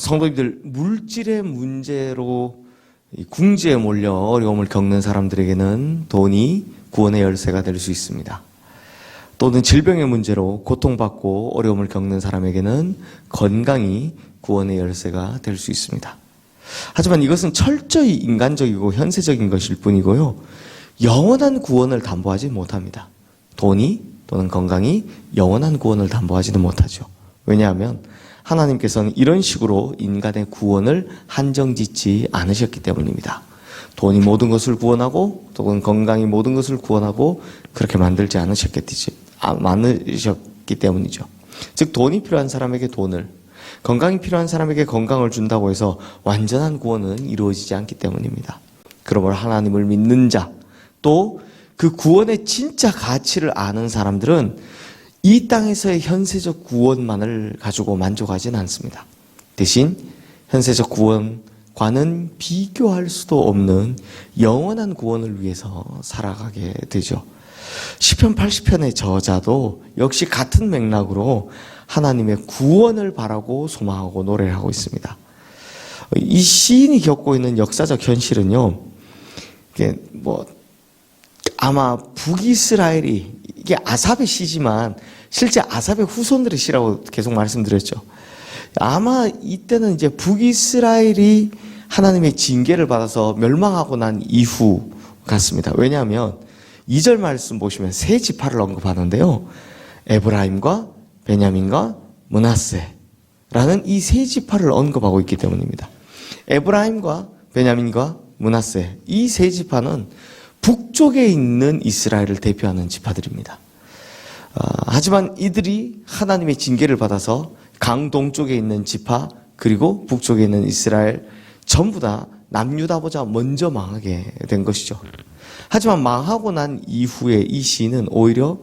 성도님들, 물질의 문제로 궁지에 몰려 어려움을 겪는 사람들에게는 돈이 구원의 열쇠가 될 수 있습니다. 또는 질병의 문제로 고통받고 어려움을 겪는 사람에게는 건강이 구원의 열쇠가 될 수 있습니다. 하지만 이것은 철저히 인간적이고 현세적인 것일 뿐이고요, 영원한 구원을 담보하지 못합니다. 돈이 또는 건강이 영원한 구원을 담보하지는 못하죠. 왜냐하면 하나님께서는 이런 식으로 인간의 구원을 한정짓지 않으셨기 때문입니다. 돈이 모든 것을 구원하고 또는 건강이 모든 것을 구원하고 그렇게 만들지 않으셨기 때문이죠. 즉, 돈이 필요한 사람에게 돈을, 건강이 필요한 사람에게 건강을 준다고 해서 완전한 구원은 이루어지지 않기 때문입니다. 그러므로 하나님을 믿는 자, 또 그 구원의 진짜 가치를 아는 사람들은 이 땅에서의 현세적 구원만을 가지고 만족하지는 않습니다. 대신 현세적 구원과는 비교할 수도 없는 영원한 구원을 위해서 살아가게 되죠. 시편 80편의 저자도 역시 같은 맥락으로 하나님의 구원을 바라고 소망하고 노래를 하고 있습니다. 이 시인이 겪고 있는 역사적 현실은요, 이게 아마 북이스라엘이, 이게 아삽의 시지만 실제 아삽의 후손들의 시라고 계속 말씀드렸죠. 아마 이때는 이제 북이스라엘이 하나님의 징계를 받아서 멸망하고 난 이후 같습니다. 왜냐하면 2절 말씀 보시면 세 지파를 언급하는데요, 에브라임과 베냐민과 므낫세라는 이 세 지파를 언급하고 있기 때문입니다. 에브라임과 베냐민과 므낫세, 이 세 지파는 북쪽에 있는 이스라엘을 대표하는 지파들입니다. 하지만 이들이 하나님의 징계를 받아서 강동쪽에 있는 지파, 그리고 북쪽에 있는 이스라엘 전부 다 남유다보다 먼저 망하게 된 것이죠. 하지만 망하고 난 이후에 이 시인은 오히려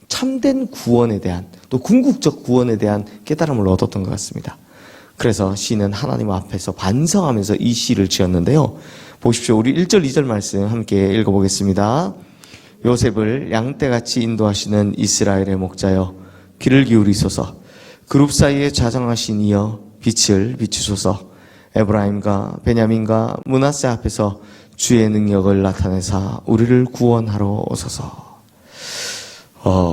참된 구원에 대한, 또 궁극적 구원에 대한 깨달음을 얻었던 것 같습니다. 그래서 시인은 하나님 앞에서 반성하면서 이 시를 지었는데요, 보십시오. 우리 1절 2절 말씀 함께 읽어보겠습니다. 요셉을 양떼같이 인도하시는 이스라엘의 목자여, 귀를 기울이소서. 그룹 사이에 좌정하신 이여, 빛을 비추소서. 에브라임과 베냐민과 므낫세 앞에서 주의 능력을 나타내사 우리를 구원하러 오소서.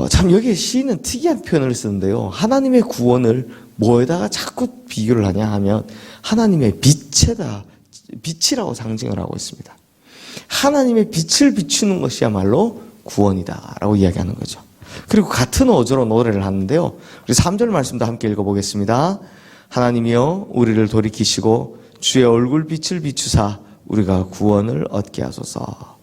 참 여기에 시인은 특이한 표현을 쓰는데요, 하나님의 구원을 뭐에다가 자꾸 비교를 하냐 하면 하나님의 빛이라고 상징을 하고 있습니다. 하나님의 빛을 비추는 것이야말로 구원이다라고 이야기하는 거죠. 그리고 같은 어조로 노래를 하는데요, 우리 3절 말씀도 함께 읽어보겠습니다. 하나님이여 우리를 돌이키시고 주의 얼굴빛을 비추사 우리가 구원을 얻게 하소서.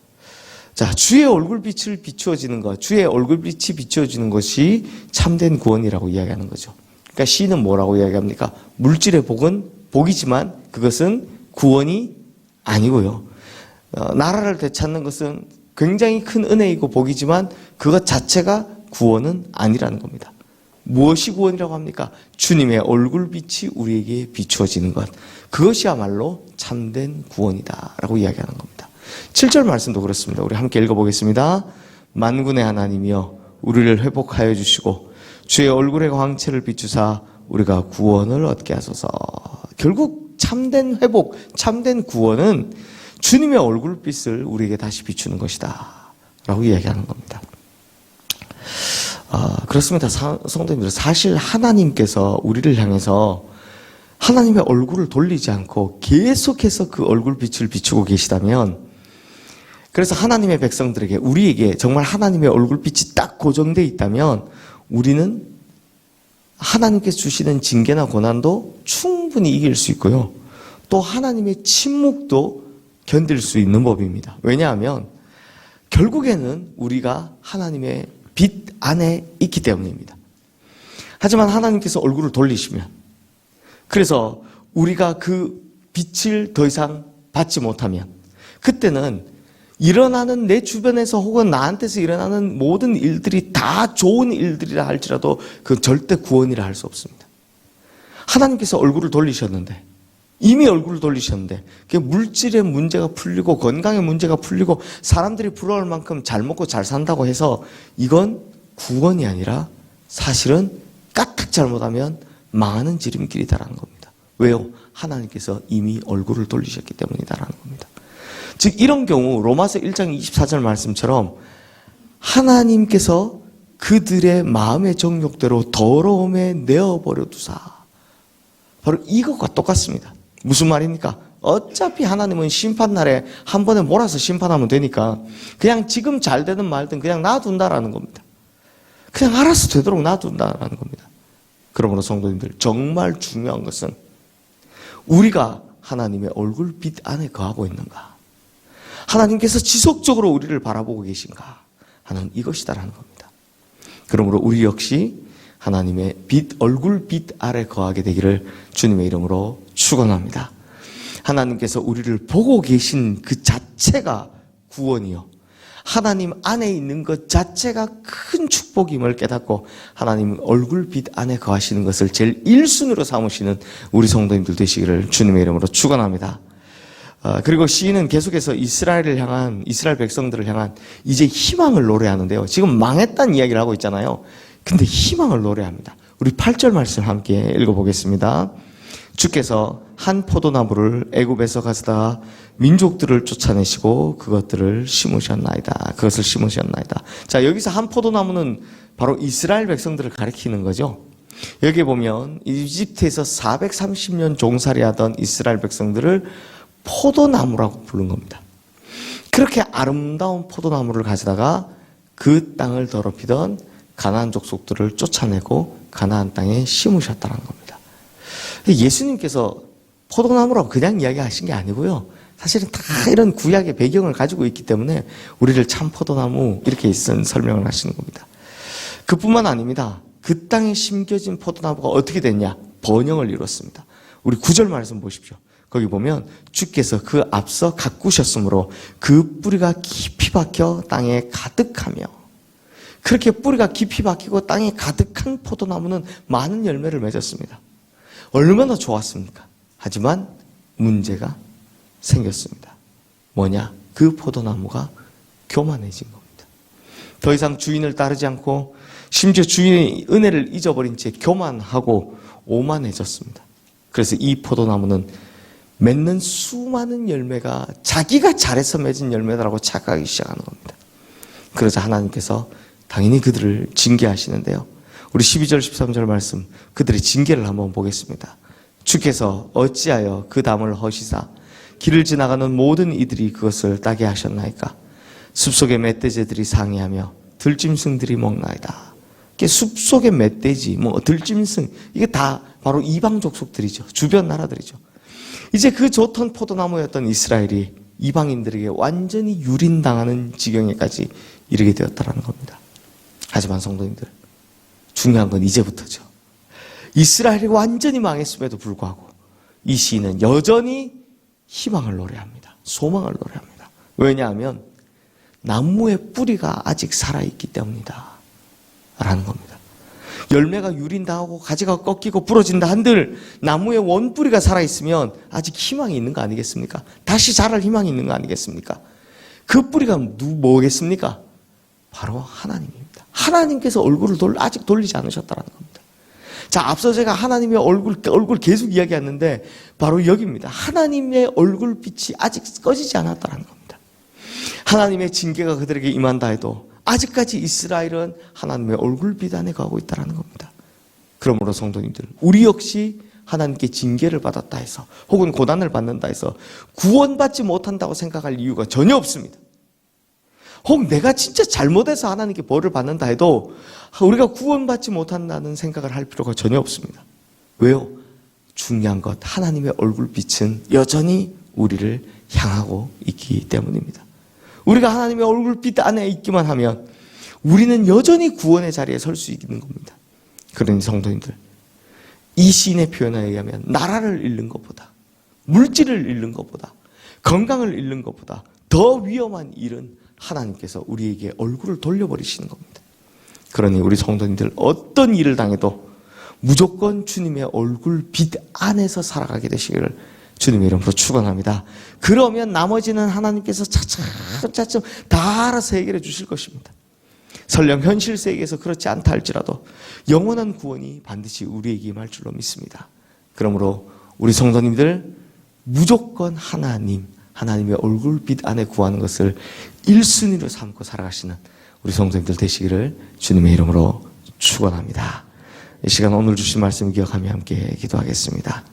자, 주의 얼굴빛을 비추어지는 것, 주의 얼굴빛이 비추어지는 것이 참된 구원이라고 이야기하는 거죠. 그러니까 시인은 뭐라고 이야기합니까? 물질의 복은 복이지만 그것은 구원이 아니고요, 나라를 되찾는 것은 굉장히 큰 은혜이고 복이지만 그것 자체가 구원은 아니라는 겁니다. 무엇이 구원이라고 합니까? 주님의 얼굴빛이 우리에게 비추어지는 것, 그것이야말로 참된 구원이다라고 이야기하는 겁니다. 7절 말씀도 그렇습니다. 우리 함께 읽어보겠습니다. 만군의 하나님이여 우리를 회복하여 주시고 주의 얼굴의 광채를 비추사 우리가 구원을 얻게 하소서. 결국 참된 회복, 참된 구원은 주님의 얼굴빛을 우리에게 다시 비추는 것이다 라고 이야기하는 겁니다. 그렇습니다. 성도님들, 사실 하나님께서 우리를 향해서 하나님의 얼굴을 돌리지 않고 계속해서 그 얼굴빛을 비추고 계시다면, 그래서 하나님의 백성들에게, 우리에게 정말 하나님의 얼굴빛이 딱 고정되어 있다면 우리는 하나님께서 주시는 징계나 고난도 충분히 이길 수 있고요, 또 하나님의 침묵도 견딜 수 있는 법입니다. 왜냐하면 결국에는 우리가 하나님의 빛 안에 있기 때문입니다. 하지만 하나님께서 얼굴을 돌리시면, 그래서 우리가 그 빛을 더 이상 받지 못하면, 그때는 일어나는 내 주변에서 혹은 나한테서 일어나는 모든 일들이 다 좋은 일들이라 할지라도 그건 절대 구원이라 할 수 없습니다. 하나님께서 얼굴을 돌리셨는데, 이미 얼굴을 돌리셨는데, 그게 물질의 문제가 풀리고 건강의 문제가 풀리고 사람들이 부러울 만큼 잘 먹고 잘 산다고 해서 이건 구원이 아니라 사실은 까딱 잘못하면 망하는 지름길이다라는 겁니다. 왜요? 하나님께서 이미 얼굴을 돌리셨기 때문이다라는 겁니다. 즉 이런 경우 로마서 1장 24절 말씀처럼 하나님께서 그들의 마음의 정욕대로 더러움에 내어버려 두사. 바로 이것과 똑같습니다. 무슨 말입니까? 어차피 하나님은 심판날에 한 번에 몰아서 심판하면 되니까 그냥 지금 잘 되든 말든 그냥 놔둔다라는 겁니다. 그냥 알아서 되도록 놔둔다라는 겁니다. 그러므로 성도님들, 정말 중요한 것은 우리가 하나님의 얼굴빛 안에 거하고 있는가? 하나님께서 지속적으로 우리를 바라보고 계신가? 하는 이것이다라는 겁니다. 그러므로 우리 역시 하나님의 빛, 얼굴빛 아래 거하게 되기를 주님의 이름으로 축원합니다. 하나님께서 우리를 보고 계신 그 자체가 구원이요. 하나님 안에 있는 것 자체가 큰 축복임을 깨닫고 하나님 얼굴빛 안에 거하시는 것을 제일 1순위로 삼으시는 우리 성도님들 되시기를 주님의 이름으로 축원합니다. 그리고 시인은 계속해서 이스라엘 백성들을 향한 이제 희망을 노래하는데요. 지금 망했다는 이야기를 하고 있잖아요. 근데 희망을 노래합니다. 우리 8절 말씀 함께 읽어보겠습니다. 주께서 한 포도나무를 애굽에서 가져다 민족들을 쫓아내시고 그것을 심으셨나이다. 자, 여기서 한 포도나무는 바로 이스라엘 백성들을 가리키는 거죠. 여기 보면 이집트에서 430년 종살이하던 이스라엘 백성들을 포도나무라고 부른 겁니다. 그렇게 아름다운 포도나무를 가져다가 그 땅을 더럽히던 가나안 족속들을 쫓아내고 가나안 땅에 심으셨다는 겁니다. 예수님께서 포도나무라고 그냥 이야기하신 게 아니고요. 사실은 다 이런 구약의 배경을 가지고 있기 때문에 우리를 참 포도나무 이렇게 쓴 설명을 하시는 겁니다. 그뿐만 아닙니다. 그 땅에 심겨진 포도나무가 어떻게 됐냐? 번영을 이뤘습니다. 우리 9절 말씀 보십시오. 거기 보면 주께서 그 앞서 가꾸셨으므로 그 뿌리가 깊이 박혀 땅에 가득하며, 그렇게 뿌리가 깊이 박히고 땅에 가득한 포도나무는 많은 열매를 맺었습니다. 얼마나 좋았습니까? 하지만 문제가 생겼습니다. 뭐냐? 그 포도나무가 교만해진 겁니다. 더 이상 주인을 따르지 않고 심지어 주인의 은혜를 잊어버린 채 교만하고 오만해졌습니다. 그래서 이 포도나무는 맺는 수많은 열매가 자기가 잘해서 맺은 열매다라고 착각하기 시작하는 겁니다. 그래서 하나님께서 당연히 그들을 징계하시는데요. 우리 12절 13절 말씀, 그들의 징계를 한번 보겠습니다. 주께서 어찌하여 그 담을 허시사 길을 지나가는 모든 이들이 그것을 따게 하셨나이까? 숲속의 멧돼지들이 상이하며 들짐승들이 먹나이다. 이게 숲속의 멧돼지, 들짐승, 이게 다 바로 이방 족속들이죠. 주변 나라들이죠. 이제 그 좋던 포도나무였던 이스라엘이 이방인들에게 완전히 유린당하는 지경에까지 이르게 되었다는 겁니다. 하지만 성도님들, 중요한 건 이제부터죠. 이스라엘이 완전히 망했음에도 불구하고 이 시인은 여전히 희망을 노래합니다. 소망을 노래합니다. 왜냐하면 나무의 뿌리가 아직 살아있기 때문이다 라는 겁니다. 열매가 유린당하고 가지가 꺾이고 부러진다 한들 나무의 원뿌리가 살아있으면 아직 희망이 있는 거 아니겠습니까? 다시 자랄 희망이 있는 거 아니겠습니까? 그 뿌리가 뭐겠습니까? 바로 하나님입니다. 하나님께서 얼굴을 아직 돌리지 않으셨다는 겁니다. 자, 앞서 제가 하나님의 얼굴 계속 이야기했는데 바로 여기입니다. 하나님의 얼굴빛이 아직 꺼지지 않았다는 겁니다. 하나님의 징계가 그들에게 임한다 해도 아직까지 이스라엘은 하나님의 얼굴빛 안에 거하고 있다는 겁니다. 그러므로 성도님들, 우리 역시 하나님께 징계를 받았다 해서 혹은 고난을 받는다 해서 구원받지 못한다고 생각할 이유가 전혀 없습니다. 혹 내가 진짜 잘못해서 하나님께 벌을 받는다 해도 우리가 구원받지 못한다는 생각을 할 필요가 전혀 없습니다. 왜요? 중요한 것, 하나님의 얼굴빛은 여전히 우리를 향하고 있기 때문입니다. 우리가 하나님의 얼굴빛 안에 있기만 하면 우리는 여전히 구원의 자리에 설 수 있는 겁니다. 그러니 성도님들, 이 시인의 표현에 의하면 나라를 잃는 것보다, 물질을 잃는 것보다, 건강을 잃는 것보다 더 위험한 일은 하나님께서 우리에게 얼굴을 돌려버리시는 겁니다. 그러니 우리 성도님들, 어떤 일을 당해도 무조건 주님의 얼굴빛 안에서 살아가게 되시기를 주님의 이름으로 축원합니다. 그러면 나머지는 하나님께서 차츰차츰 다 알아서 해결해 주실 것입니다. 설령 현실 세계에서 그렇지 않다 할지라도 영원한 구원이 반드시 우리에게 임할 줄로 믿습니다. 그러므로 우리 성도님들 무조건 하나님의 얼굴빛 안에 구하는 것을 1순위로 삼고 살아가시는 우리 성도님들 되시기를 주님의 이름으로 축원합니다. 이 시간 오늘 주신 말씀 기억하며 함께 기도하겠습니다.